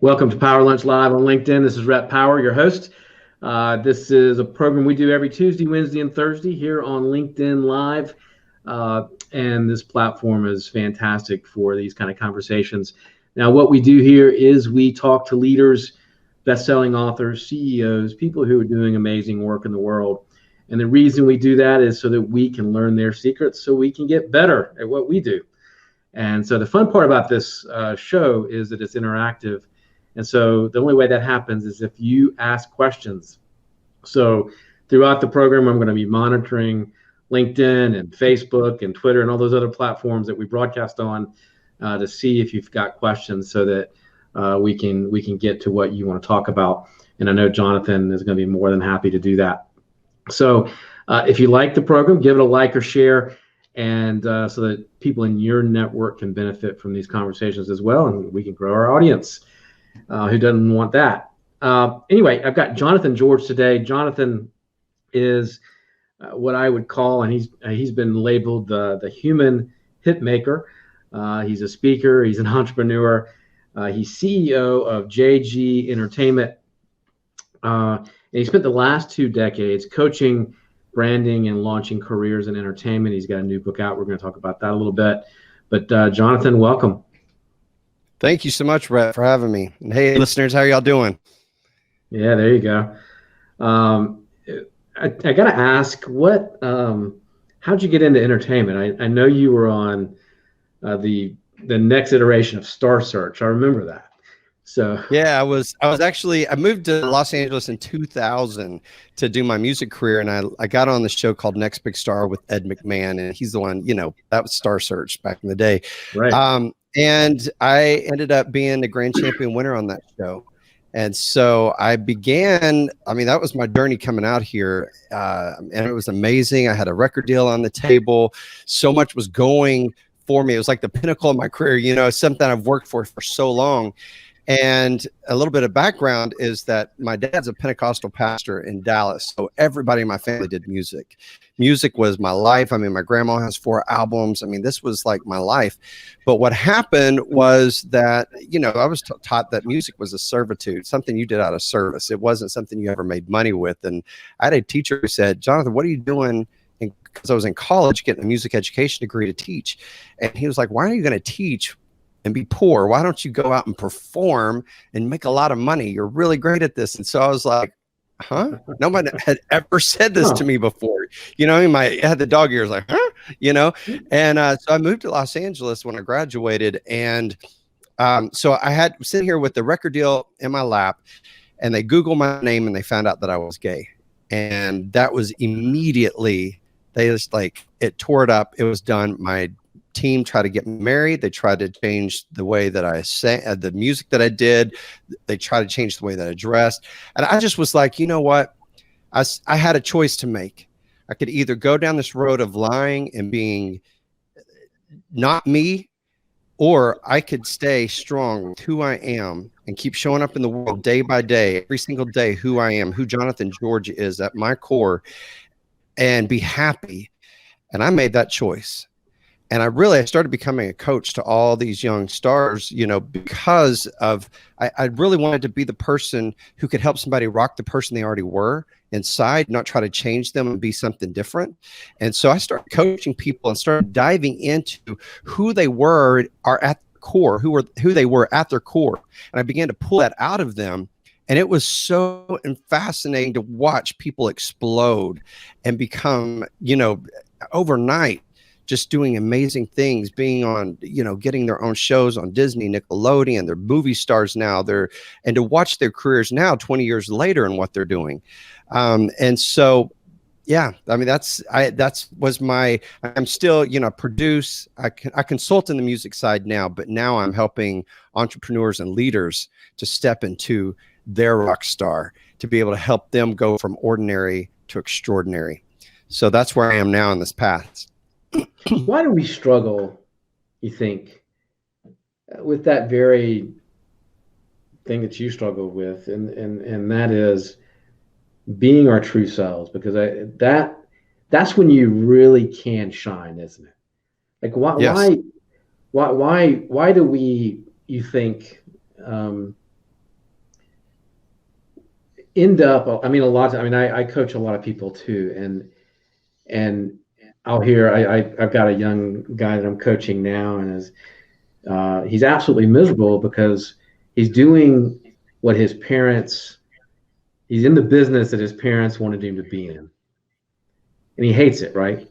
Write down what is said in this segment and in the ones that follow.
Welcome to Power Lunch Live on LinkedIn. This is Rhett Power, your host. This is a program we do every Tuesday, Wednesday, and Thursday here on LinkedIn Live. And this platform is fantastic for these kind of conversations. Now, what we do here is we talk to leaders, best-selling authors, CEOs, people who are doing amazing work in the world. And the reason we do that is so that we can learn their secrets so we can get better at what we do. And so the fun part about this show is that it's interactive. And so the only way that happens is if you ask questions. So throughout the program, I'm going to be monitoring LinkedIn and Facebook and Twitter and all those other platforms that we broadcast on to see if you've got questions so that we can get to what you want to talk about. And I know Jonathan is going to be more than happy to do that. So if you like the program, give it a like or share, and so that people in your network can benefit from these conversations as well, and we can grow our audience. Who doesn't want that? Anyway, I've got Jonathan George today. Jonathan is what I would call, and he's been labeled the human hit maker. He's a speaker. He's an entrepreneur. He's CEO of JG Entertainment. And he spent the last 2 decades coaching, branding, and launching careers in entertainment. He's got a new book out. We're going to talk about that a little bit. But Jonathan, welcome. Thank you so much, Rhett, for having me. And hey, listeners, how y'all doing? Yeah, there you go. I got to ask, how'd you get into entertainment? I know you were on the next iteration of Star Search. I remember that. So yeah, I moved to Los Angeles in 2000 to do my music career, and I got on the show called Next Big Star with Ed McMahon, and he's the one, that was Star Search back in the day. Right. And I ended up being the grand champion winner on that show. And so I began, that was my journey coming out here. And it was amazing. I had a record deal on the table. So much was going for me. It was like the pinnacle of my career, something I've worked for so long. And a little bit of background is that my dad's a Pentecostal pastor in Dallas. So everybody in my family did music. Music was my life. My grandma has 4 albums. This was like my life. But what happened was that, I was taught that music was a servitude, something you did out of service. It wasn't something you ever made money with. And I had a teacher who said, Jonathan, what are you doing? Because I was in college getting a music education degree to teach. And he was like, why are you going to teach and be poor? Why don't you go out and perform and make a lot of money? You're really great at this. And so I was like, huh? Nobody had ever said this to me before. I had the dog ears like, huh? And so I moved to Los Angeles when I graduated. And so I had sitting here with the record deal in my lap, and they Googled my name and they found out that I was gay. And that was immediately, they just it tore it up. It was done. My team tried to get married. They tried to change the way that I sang, the music that I did. They tried to change the way that I dressed. And I just was like, you know what? I had a choice to make. I could either go down this road of lying and being not me, or I could stay strong with who I am and keep showing up in the world day by day, every single day, who I am, who Jonathan George is at my core, and be happy. And I made that choice. And I started becoming a coach to all these young stars, because of, I really wanted to be the person who could help somebody rock the person they already were inside, not try to change them and be something different. And so I started coaching people and started diving into who they are at the core, who they were at their core. And I began to pull that out of them. And it was so fascinating to watch people explode and become, overnight, just doing amazing things, being on, getting their own shows on Disney, Nickelodeon. They're movie stars now. And to watch their careers now, 20 years later, and what they're doing. And so, yeah, I'm still, produce. I consult in the music side now, but now I'm helping entrepreneurs and leaders to step into their rock star, to be able to help them go from ordinary to extraordinary. So that's where I am now in this path. Why do we struggle, you think, with that very thing that you struggle with, and that is being our true selves? Because that's when you really can shine, isn't it? Like Yes. why do we, you think, end up, I mean, a lot of, I mean, I coach a lot of people too, and I'll hear, I've got a young guy that I'm coaching now, and he's absolutely miserable because he's doing what his parents, he's in the business that his parents wanted him to be in, and he hates it, right?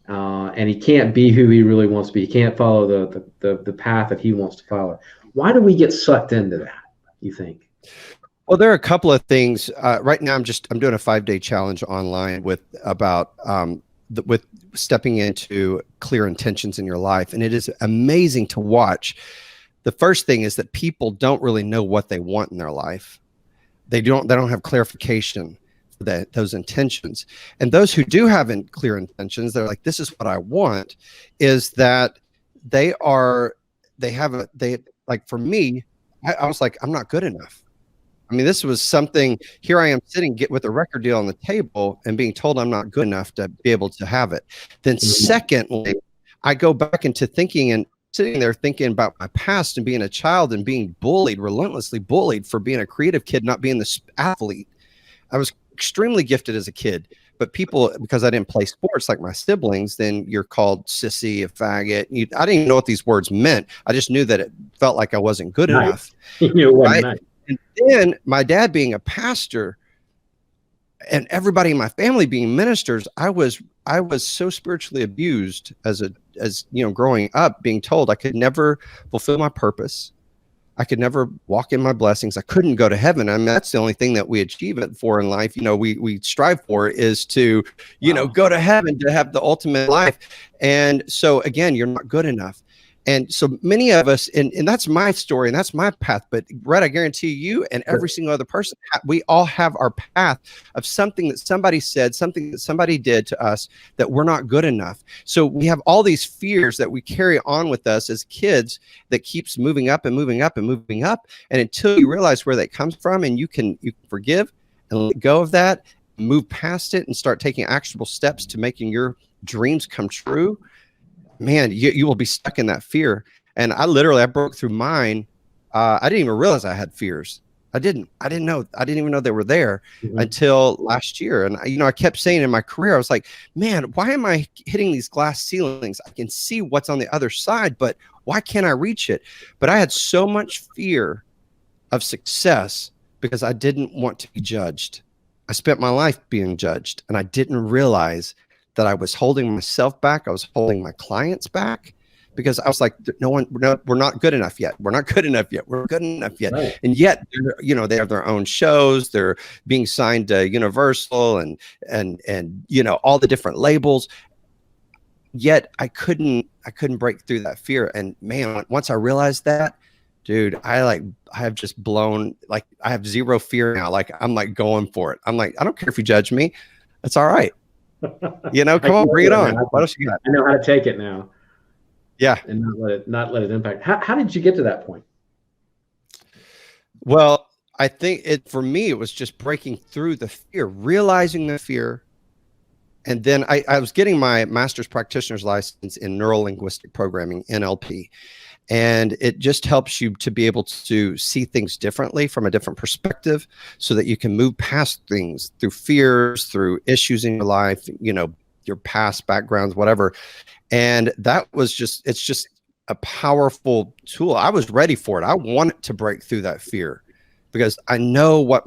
And he can't be who he really wants to be. He can't follow the path that he wants to follow. Why do we get sucked into that, you think? Well, there are a couple of things. Right now, I'm doing a 5-day challenge online with with stepping into clear intentions in your life, and it is amazing to watch. The first thing is that people don't really know what they want in their life. They don't have clarification for those intentions. And those who do have clear intentions, they're like, this is what I want, is that they like, for me, I was like, I'm not good enough. I mean, this was something, here I am sitting with a record deal on the table and being told I'm not good enough to be able to have it. Then secondly, I go back into thinking and sitting there thinking about my past and being a child and being bullied, relentlessly bullied for being a creative kid, not being this athlete. I was extremely gifted as a kid, but people, because I didn't play sports like my siblings, then you're called sissy, a faggot. I didn't even know what these words meant. I just knew that it felt like I wasn't good enough. Right? Nice. And then my dad being a pastor and everybody in my family being ministers, I was so spiritually abused as growing up, being told I could never fulfill my purpose. I could never walk in my blessings. I couldn't go to heaven. I mean, that's the only thing that we achieve it for in life. We strive for is to, go to heaven, to have the ultimate life. And so again, you're not good enough. And so many of us, and that's my story and that's my path, but Rhett, I guarantee you and every single other person, we all have our path of something that somebody said, something that somebody did to us that we're not good enough. So we have all these fears that we carry on with us as kids that keeps moving up and moving up and moving up. And until you realize where that comes from and you can forgive and let go of that, move past it and start taking actionable steps to making your dreams come true, man, you will be stuck in that fear. And I broke through mine. I didn't even realize I had fears. I didn't even know they were there until last year. And I kept saying in my career, I was like, man, why am I hitting these glass ceilings? I can see what's on the other side, but why can't I reach it? But I had so much fear of success because I didn't want to be judged. I spent my life being judged, and I didn't realize that I was holding myself back. I was holding my clients back because I was like, we're not good enough yet. We're not good enough yet. We're good enough yet. Right. And yet, they have their own shows. They're being signed to Universal and all the different labels. Yet I couldn't break through that fear. And man, once I realized that, dude, I have just blown, like, I have zero fear now. Like, I'm like going for it. I'm like, I don't care if you judge me. It's all right. Come on, bring it on. What else you got? I know how to take it now. Yeah. And not let it impact. How did you get to that point? Well, I think for me, it was just breaking through the fear, realizing the fear. And then I was getting my master's practitioner's license in neuro-linguistic programming, NLP. And it just helps you to be able to see things differently from a different perspective so that you can move past things through fears, through issues in your life, your past backgrounds, whatever. And it's just a powerful tool. I was ready for it. I wanted to break through that fear because I know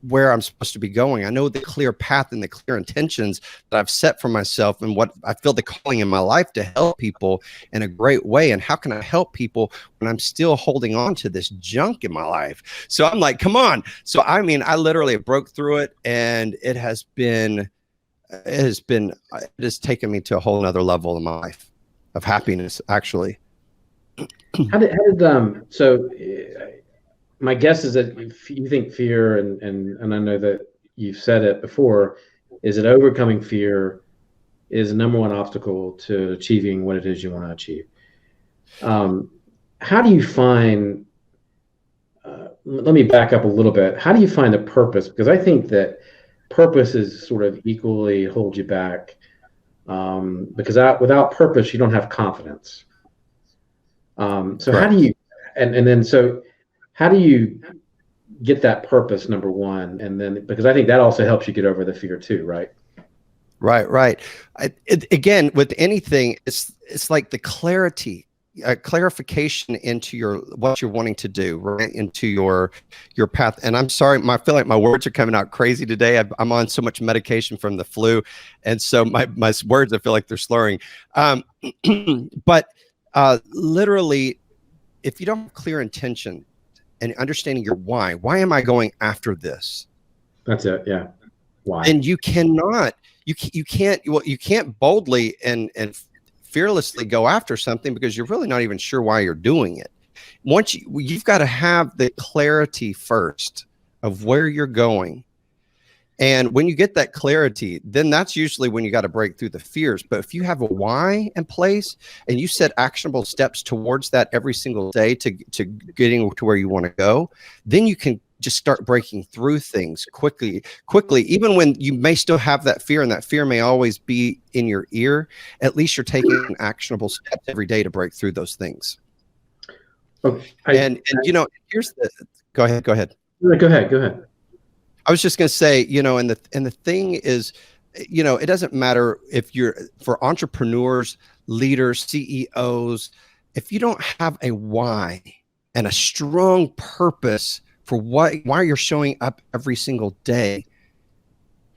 where I'm supposed to be going. I know the clear path and the clear intentions that I've set for myself and what I feel the calling in my life to help people in a great way. And how can I help people when I'm still holding on to this junk in my life? So I'm like, come on. So, I mean, I literally broke through it, and it has taken me to a whole nother level in my life of happiness, actually. My guess is that if you think fear, and I know that you've said it before, is that overcoming fear is the number one obstacle to achieving what it is you want to achieve. How do you find, let me back up a little bit. How do you find a purpose? Because I think that purpose is sort of equally hold you back, because without purpose, you don't have confidence. So Correct. How do you get that purpose, number one, and then because I think that also helps you get over the fear too, right? Right. Again, with anything, it's like the clarity, clarification into what you're wanting to do, right, into your path. And I'm sorry, I feel like my words are coming out crazy today. I'm on so much medication from the flu, and so my words, I feel like they're slurring. But literally, if you don't have clear intention and understanding your why am I going after this? That's it. Yeah. Why? And you cannot. You can't boldly and fearlessly go after something because you're really not even sure why you're doing it. Once you've got to have the clarity first of where you're going. And when you get that clarity, then that's usually when you got to break through the fears. But if you have a why in place and you set actionable steps towards that every single day to getting to where you want to go, then you can just start breaking through things quickly, even when you may still have that fear, and that fear may always be in your ear. At least you're taking actionable steps every day to break through those things. And here's the, go ahead. Go ahead. I was just going to say, and the thing is, it doesn't matter if you're, for entrepreneurs, leaders, CEOs, if you don't have a why and a strong purpose for why you're showing up every single day,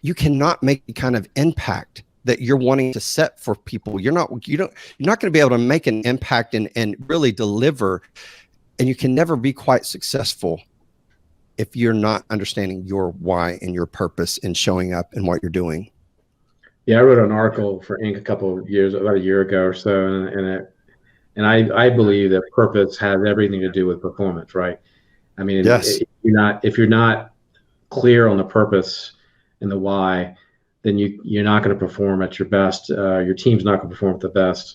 you cannot make the kind of impact that you're wanting to set for people. You're not going to be able to make an impact and really deliver, and you can never be quite successful if you're not understanding your why and your purpose in showing up and what you're doing. Yeah, I wrote an article for Inc. about a year ago or so, and I believe that purpose has everything to do with performance, right? I mean, yes. If you're not clear on the purpose and the why, then you're not going to perform at your best. Your team's not going to perform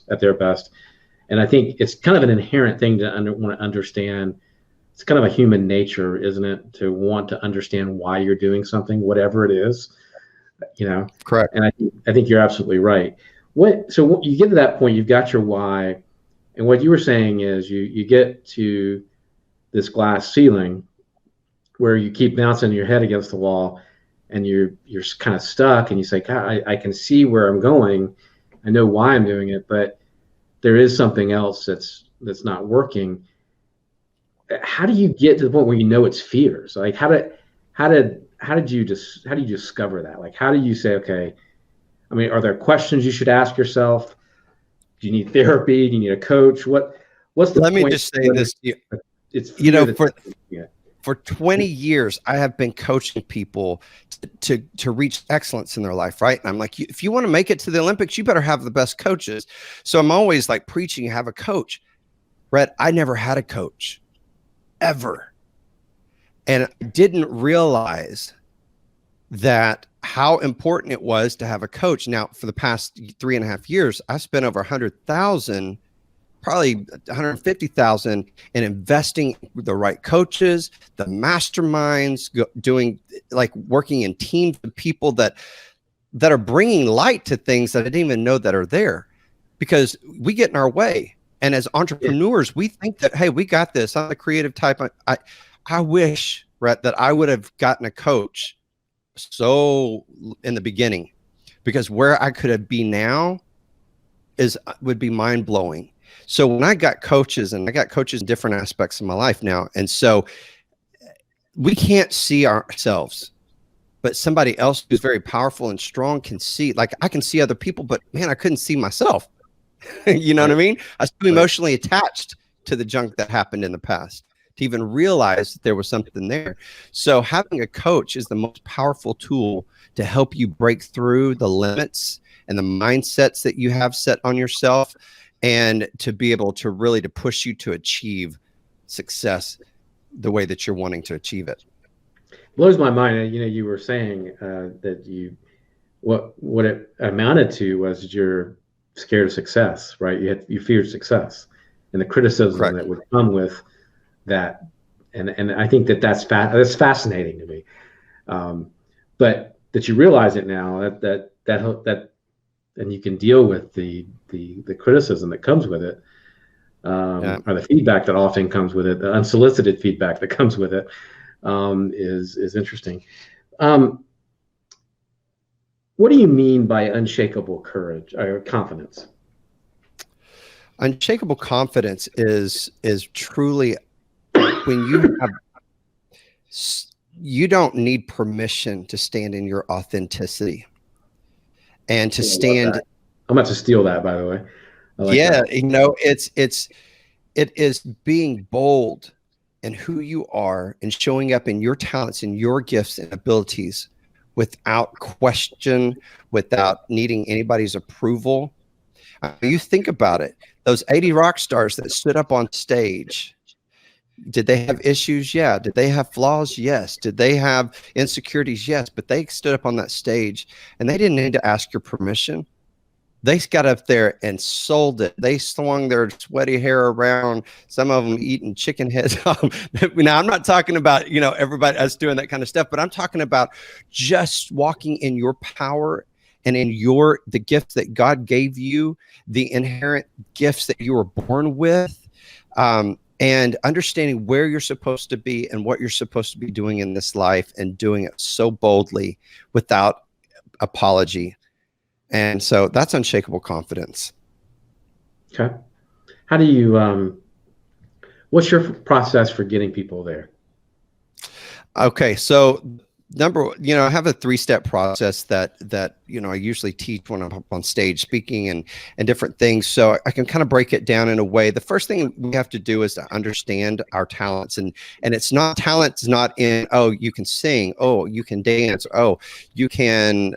at their best. And I think it's kind of an inherent thing to want to understand. It's kind of a human nature, isn't it, to want to understand why you're doing something, whatever it is, Correct. And I think you're absolutely right. So you get to that point, you've got your why, and what you were saying is you get to this glass ceiling where you keep bouncing your head against the wall, and you're kind of stuck, and you say, God, I can see where I'm going, I know why I'm doing it, but there is something else that's not working. How do you get to the point where you know it's fears? Like how did you discover that? Like how do you say, okay, I mean, are there questions you should ask yourself? Do you need therapy? Do you need a coach? What's the Let point? me just say this to you. It's for 20 years, I have been coaching people to reach excellence in their life, right? And I'm like, if you want to make it to the Olympics, you better have the best coaches. So I'm always like preaching, you have a coach. Rhett, I never had a coach, ever. And I didn't realize that how important it was to have a coach. Now, for the past 3.5 years, I spent over 100,000, probably 150,000 in investing with the right coaches, the masterminds, doing like working in teams of people that are bringing light to things that I didn't even know that are there, because we get in our way. And as entrepreneurs, we think that, hey, we got this. I'm the creative type. I wish, Rhett, that I would have gotten a coach so in the beginning, because where I could be now would be mind blowing. So when I got coaches, and I got coaches in different aspects of my life now, and so we can't see ourselves, but somebody else who's very powerful and strong can see. Like I can see other people, but man, I couldn't see myself. You know what I mean? I was too emotionally attached to the junk that happened in the past to even realize that there was something there. So having a coach is the most powerful tool to help you break through the limits and the mindsets that you have set on yourself, and to be able to really to push you to achieve success the way that you're wanting to achieve it. Blows my mind. You were saying that what it amounted to was you're scared of success, right? You feared success and the criticism Correct. that would come with that, and I think that's fascinating to me. But that you realize it now, that and you can deal with the criticism that comes with it, or the feedback that often comes with it, the unsolicited feedback that comes with it. is interesting. Um, what do you mean by unshakable courage or confidence? Unshakable confidence is truly when you have, you don't need permission to stand in your authenticity and to stand. I'm about to steal that, by the way. I like Yeah, that. you know, it is being bold in who you are and showing up in your talents and your gifts and abilities without question, without needing anybody's approval. You think about it, those 80 rock stars that stood up on stage, did they have issues? Yeah. Did they have flaws? Yes. Did they have insecurities? Yes. But they stood up on that stage and they didn't need to ask your permission. They got up there and sold it. They swung their sweaty hair around, some of them eating chicken heads. Now, I'm not talking about, you know, everybody us doing that kind of stuff, but I'm talking about just walking in your power and in the gifts that God gave you, the inherent gifts that you were born with, and understanding where you're supposed to be and what you're supposed to be doing in this life and doing it so boldly without apology. And so that's unshakable confidence. Okay. How do you, what's your process for getting people there? Okay. So I have a 3-step process that, you know, I usually teach when I'm up on stage speaking and different things. So I can kind of break it down in a way. The first thing we have to do is to understand our talents, and it's not talents, not in, oh, you can sing, oh, you can dance, oh, you can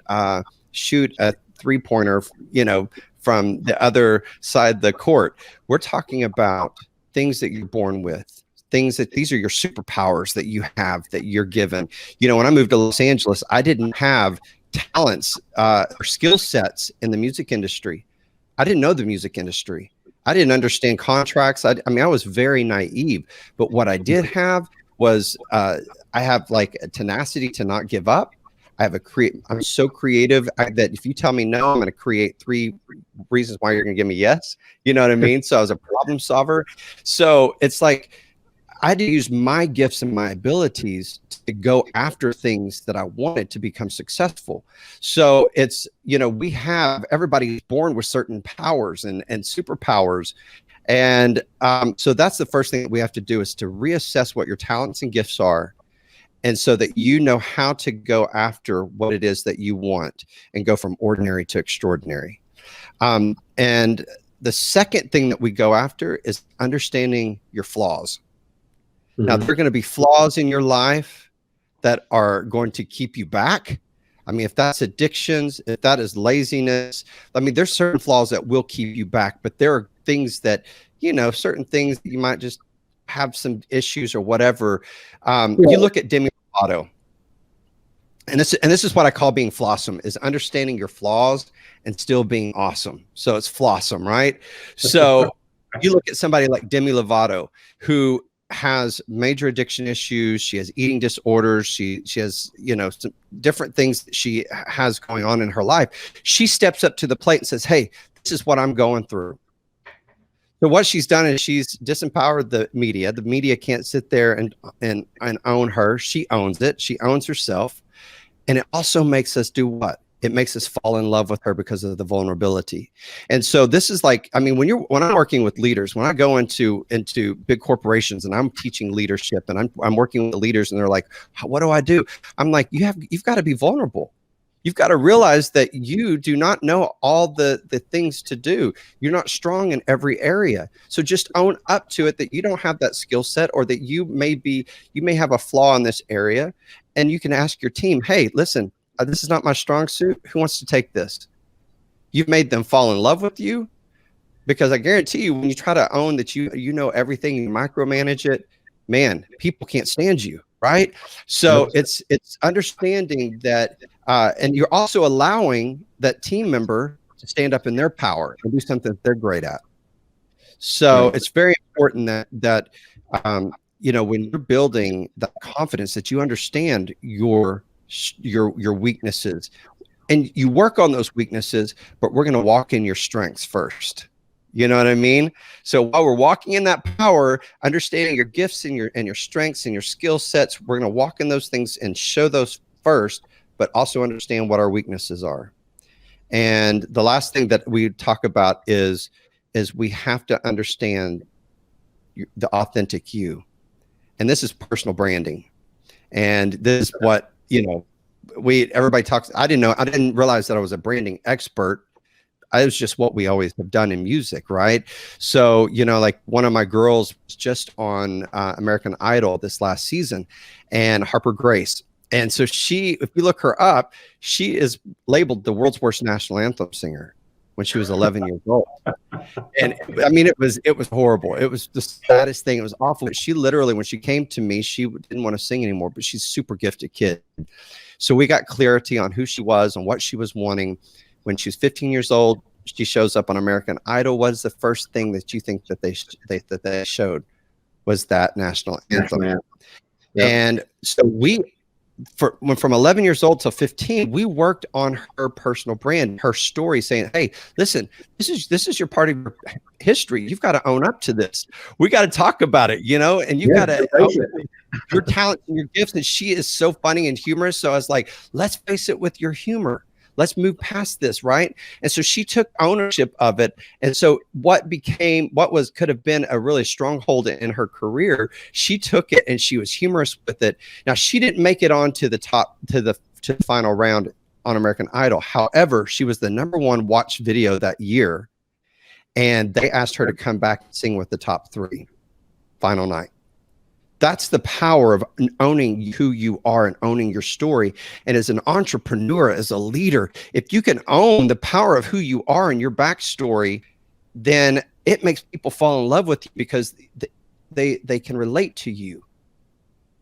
shoot a 3-pointer, you know, from the other side of the court. We're talking about things that you're born with, things that these are your superpowers that you have, that you're given. You know, when I moved to Los Angeles, I didn't have talents or skill sets in the music industry. I didn't know the music industry. I didn't understand contracts. I mean, I was very naive, but what I did have was I have like a tenacity to not give up. I'm so creative that if you tell me no, I'm going to create 3 reasons why you're going to give me yes. You know what I mean? So I was a problem solver. So it's like I had to use my gifts and my abilities to go after things that I wanted to become successful. So it's, you know, everybody's born with certain powers and superpowers. And so that's the first thing that we have to do, is to reassess what your talents and gifts are. And so that you know how to go after what it is that you want and go from ordinary to extraordinary. And the second thing that we go after is understanding your flaws. Mm-hmm. Now, there are going to be flaws in your life that are going to keep you back. I mean, if that's addictions, if that is laziness, I mean, there's certain flaws that will keep you back, but there are things that, you know, certain things that you might just have some issues or whatever. You look at Demi Lovato, and this is what I call being flawsome, is understanding your flaws and still being awesome. So it's flawsome, right? So you look at somebody like Demi Lovato, who has major addiction issues. She has eating disorders. She has, you know, some different things that she has going on in her life. She steps up to the plate and says, hey, this is what I'm going through. So what she's done is she's disempowered the media. The media can't sit there and own her. She owns it. She owns herself. And it also makes us do what? It makes us fall in love with her because of the vulnerability. And so this is like, I mean, when I'm working with leaders, when I go into big corporations and I'm teaching leadership and I'm working with the leaders and they're like, what do I do? I'm like, you've got to be vulnerable. You've got to realize that you do not know all the things to do. You're not strong in every area. So just own up to it that you don't have that skill set, or that you may have a flaw in this area. And you can ask your team, hey, listen, this is not my strong suit. Who wants to take this? You've made them fall in love with you, because I guarantee you, when you try to own that you know everything, you micromanage it, man, people can't stand you, right? So it's understanding that, and you're also allowing that team member to stand up in their power and do something that they're great at. So it's very important that you know, when you're building that confidence, that you understand your weaknesses and you work on those weaknesses, but we're going to walk in your strengths first. You know what I mean? So while we're walking in that power, understanding your gifts and your strengths and your skill sets, we're going to walk in those things and show those first, but also understand what our weaknesses are. And the last thing that we talk about is we have to understand the authentic you. And this is personal branding. And this is what, everybody talks. I didn't realize that I was a branding expert. It was just what we always have done in music, right? So, like one of my girls was just on American Idol this last season, and Harper Grace. And so if you look her up, she is labeled the world's worst national anthem singer when she was 11 years old. And I mean, it was horrible. It was the saddest thing. It was awful. She literally, when she came to me, she didn't want to sing anymore, but she's a super gifted kid. So we got clarity on who she was and what she was wanting. When she's 15 years old, she shows up on American Idol. What is the first thing that you think that they showed? Was that national anthem. Yep. And so from 11 years old to 15, we worked on her personal brand, her story, saying, hey, listen, this is your part of your history. You've got to own up to this. We got to talk about it, and you've got to own your talent and your gifts. And she is so funny and humorous. So I was like, let's face it with your humor. Let's move past this, right? And so she took ownership of it. And so could have been a really stronghold in her career, she took it and she was humorous with it. Now, she didn't make it on to the top, to the final round on American Idol. However, she was the #1 watched video that year. And they asked her to come back and sing with the top 3 final night. That's the power of owning who you are and owning your story. And as an entrepreneur, as a leader, if you can own the power of who you are and your backstory, then it makes people fall in love with you because they can relate to you.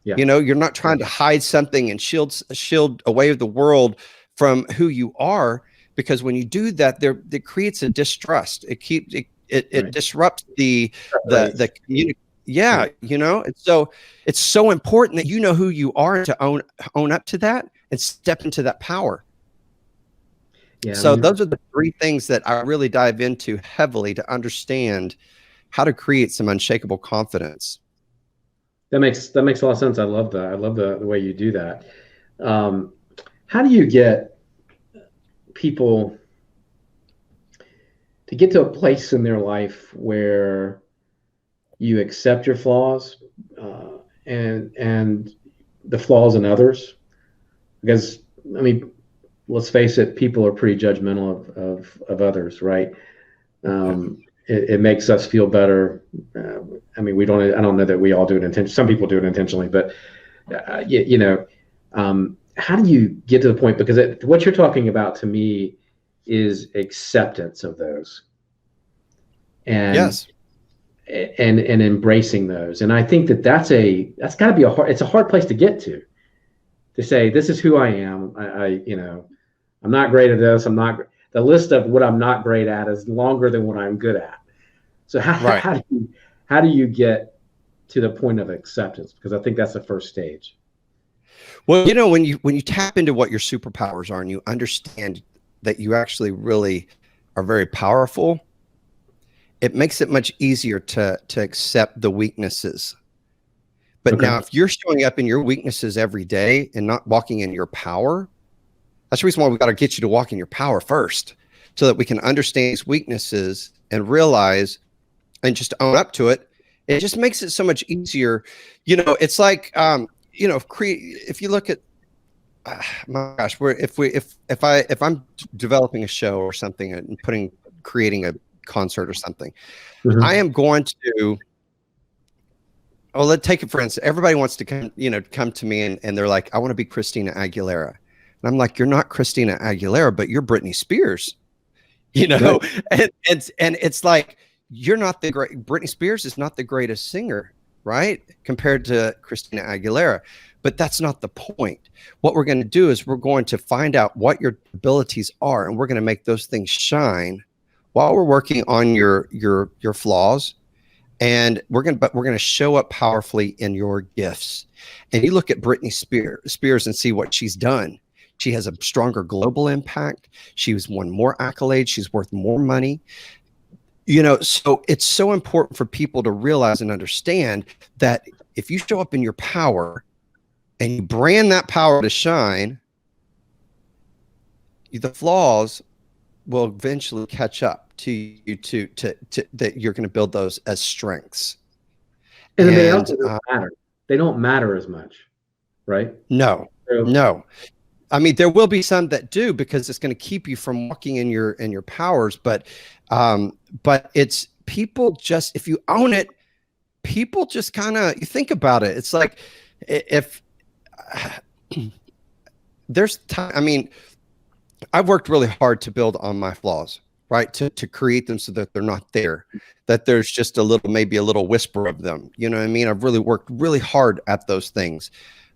Yeah. You're not trying to hide something and shield away the world from who you are, because when you do that, it creates a distrust. It disrupts the community. Yeah, it's so important that you know who you are and to own up to that and step into that power. Yeah. So those are the 3 things that I really dive into heavily to understand how to create some unshakable confidence. That makes a lot of sense. I love that. I love the way you do that. How do you get people to get to a place in their life where you accept your flaws and the flaws in others? Because, I mean, let's face it, people are pretty judgmental of others, right? It makes us feel better. I mean, I don't know that we all do it intentionally. Some people do it intentionally, but how do you get to the point? Because what you're talking about to me is acceptance of those. And yes. And embracing those. And I think that's got to be it's a hard place to get to say, this is who I am. I'm not great at this. The list of what I'm not great at is longer than what I'm good at. So how do you get to the point of acceptance? Because I think that's the first stage. Well, when you tap into what your superpowers are and you understand that you actually really are very powerful, it makes it much easier to accept the weaknesses. But now, if you're showing up in your weaknesses every day and not walking in your power, that's the reason why we got to get you to walk in your power first, so that we can understand these weaknesses and realize and just own up to it. It just makes it so much easier. It's like, if you look at, my gosh, if I'm developing a show or something and creating a concert or something, I am going to, let's take it for instance. Everybody wants to come to me and they're like, I want to be Christina Aguilera. And I'm like, you're not Christina Aguilera, but you're Britney Spears, and it's like, you're not the great, Britney Spears is not the greatest singer, right? Compared to Christina Aguilera. But that's not the point. What we're going to do is we're going to find out what your abilities are, and we're going to make those things shine while we're working on your flaws, and we're going to show up powerfully in your gifts. And you look at Britney Spears and see what she's done. She has a stronger global impact. She's won more accolades. She's worth more money. So it's so important for people to realize and understand that if you show up in your power and you brand that power to shine, the flaws will eventually catch up to you to that you're going to build those as strengths. And they also don't matter. They don't matter as much, right? No. I mean, there will be some that do, because it's going to keep you from walking in your powers. But it's people, just if you own it, people just kind of, you think about it. It's like, if there's time, I mean, I've worked really hard to build on my flaws, right? To create them so that they're not there, that there's just maybe a little whisper of them. You know what I mean? I've really worked really hard at those things.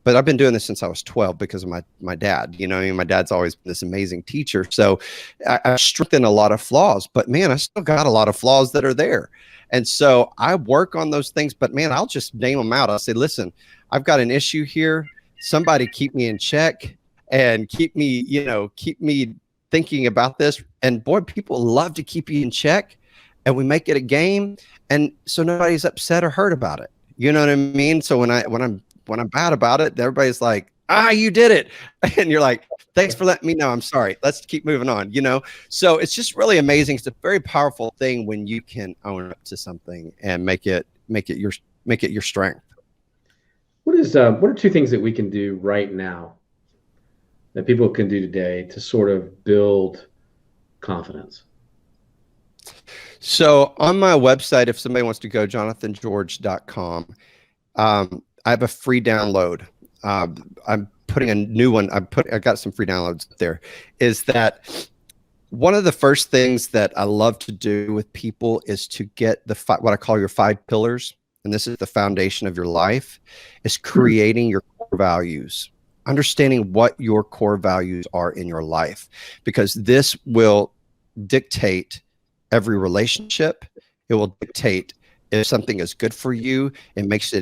But I've been doing this since I was 12 because of my dad. You know, I mean, my dad's always been this amazing teacher. So I strengthened a lot of flaws, but man, I still got a lot of flaws that are there. And so I work on those things, but man, I'll just name them out. I'll say, listen, I've got an issue here. Somebody keep me in check and keep me thinking about this. And boy, people love to keep you in check, and we make it a game. And so nobody's upset or hurt about it. You know what I mean? So when I'm bad about it, everybody's like, you did it. And you're like, thanks for letting me know. I'm sorry. Let's keep moving on. So it's just really amazing. It's a very powerful thing when you can own up to something and make it your strength. What are two things that we can do right now that people can do today to sort of build confidence? So on my website, if somebody wants to go, jonathangeorge.com, I have a free download. I'm putting a new one. I got some free downloads there. Is that one of the first things that I love to do with people is to get what I call your 5 pillars. And this is the foundation of your life, is creating your core values, understanding what your core values are in your life, because this will dictate every relationship. It will dictate if something is good for you. It makes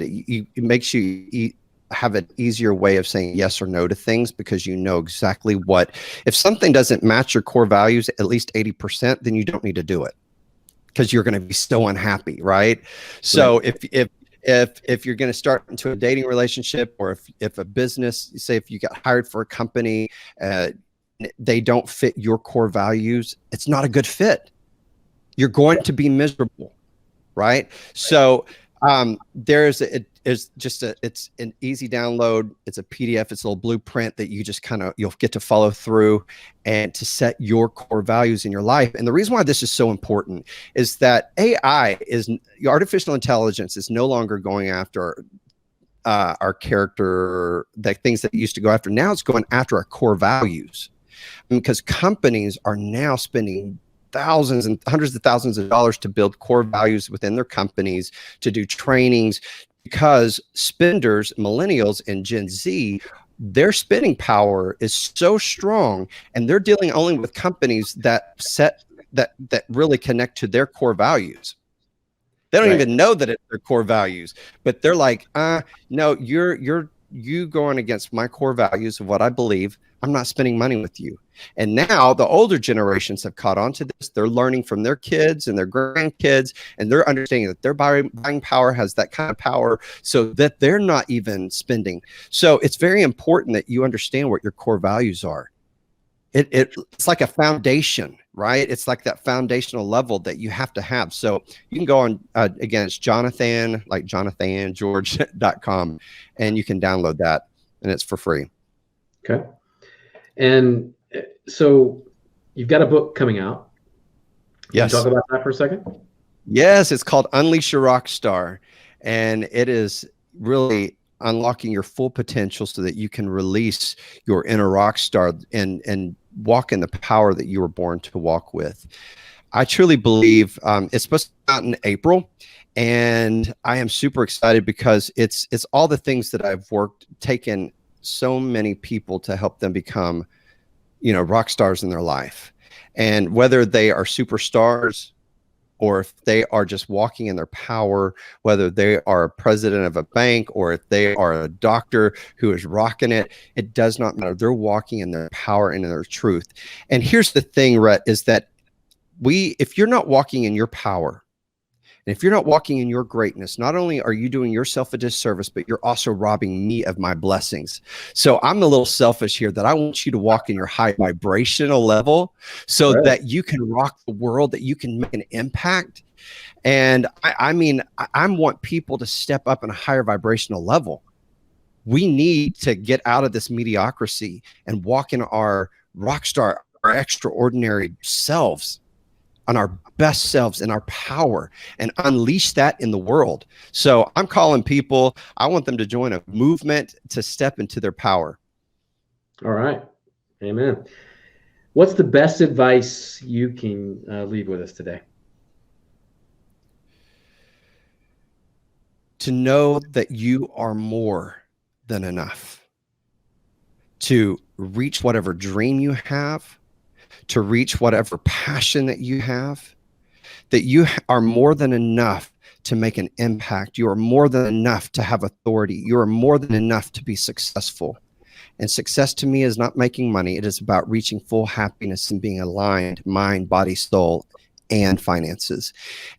you have an easier way of saying yes or no to things, because you know exactly if something doesn't match your core values at least 80%, then you don't need to do it, because you're going to be so unhappy, right? So if you're going to start into a dating relationship, or if a business, say if you got hired for a company, they don't fit your core values, it's not a good fit. You're going to be miserable. Right. So it's an easy download. It's a PDF. It's a little blueprint that you just you'll get to follow through and to set your core values in your life. And the reason why this is so important is that artificial intelligence is no longer going after our character, the things that it used to go after. Now it's going after our core values, because companies are now spending thousands and hundreds of thousands of dollars to build core values within their companies, to do trainings, because spenders, millennials and Gen Z, their spending power is so strong, and they're dealing only with companies that really connect to their core values. They don't even know that it's their core values, but they're like, no, you going against my core values of what I believe. I'm not spending money with you. And now the older generations have caught on to this. They're learning from their kids and their grandkids, and they're understanding that their buying power has that kind of power, so that they're not even spending. So it's very important that you understand what your core values are. It's like a foundation, right? It's like that foundational level that you have to have. So you can go on, again, it's Jonathan, like jonathangeorge.com, and you can download that, and it's for free. Okay. And so you've got a book coming out. Yes. Can you talk about that for a second? Yes. It's called Unleash Your Rock Star. And it is really unlocking your full potential so that you can release your inner rock star and walk in the power that you were born to walk with. I truly believe it's supposed to come out in April, and I am super excited because it's all the things that I've taken so many people to help them become, rock stars in their life. And whether they are superstars, or if they are just walking in their power, whether they are a president of a bank, or if they are a doctor who is rocking it, it does not matter. They're walking in their power and in their truth. And here's the thing, Rhett, is that if you're not walking in your power, and if you're not walking in your greatness, not only are you doing yourself a disservice, but you're also robbing me of my blessings. So I'm a little selfish here that I want you to walk in your high vibrational level so that you can rock the world, that you can make an impact. And I want people to step up in a higher vibrational level. We need to get out of this mediocrity and walk in our rock star, our extraordinary selves, on our best selves and our power, and unleash that in the world. So I'm calling people, I want them to join a movement to step into their power. All right. Amen. What's the best advice you can leave with us today? To know that you are more than enough to reach whatever dream you have, to reach whatever passion that you have, that you are more than enough to make an impact. You are more than enough to have authority. You are more than enough to be successful. And success to me is not making money. It is about reaching full happiness and being aligned, mind, body, soul, and finances.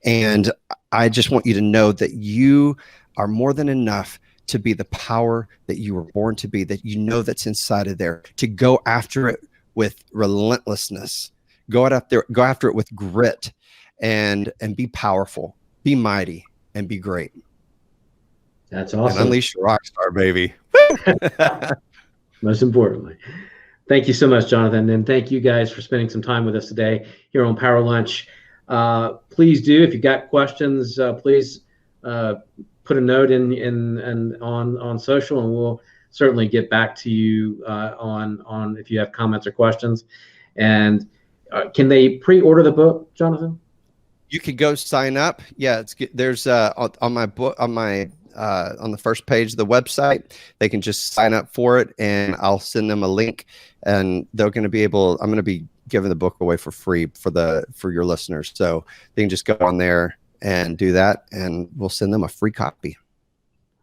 And I just want you to know that you are more than enough to be the power that you were born to be, that you know that's inside of there, to go after it with relentlessness, go after it with grit, and be powerful, be mighty, and be great. That's awesome. And unleash your rock star, baby. Most importantly. Thank you so much, Jonathan. And thank you guys for spending some time with us today here on Power Lunch. Please do, if you've got questions, please put a note in on social, and we'll certainly get back to you on if you have comments or questions. And can they pre-order the book, Jonathan? You could go sign up. Yeah, it's good. There's on my book on the first page of the website, they can just sign up for it, and I'll send them a link, and they're going to be able. I'm going to be giving the book away for free for your listeners, so they can just go on there and do that, and we'll send them a free copy.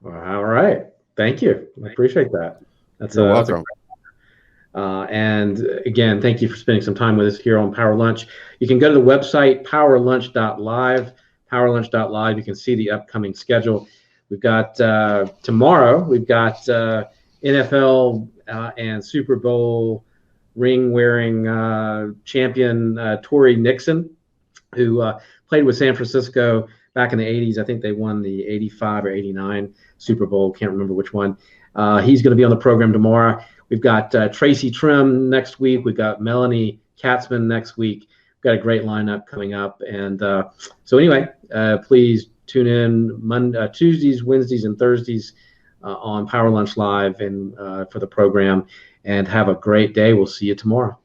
All right. Thank you. I appreciate that. You're welcome. And again, thank you for spending some time with us here on Power Lunch. You can go to the website, powerlunch.live, powerlunch.live. You can see the upcoming schedule. We've got tomorrow, we've got NFL and Super Bowl ring-wearing champion Torrey Nixon, who played with San Francisco back in the 80s. I think they won the 85 or 89 Super Bowl. Can't remember which one. He's going to be on the program tomorrow. We've got Tracy Trim next week. We've got Melanie Katzman next week. We've got a great lineup coming up. And so anyway, please tune in Tuesdays, Wednesdays, and Thursdays on Power Lunch Live and for the program. And have a great day. We'll see you tomorrow.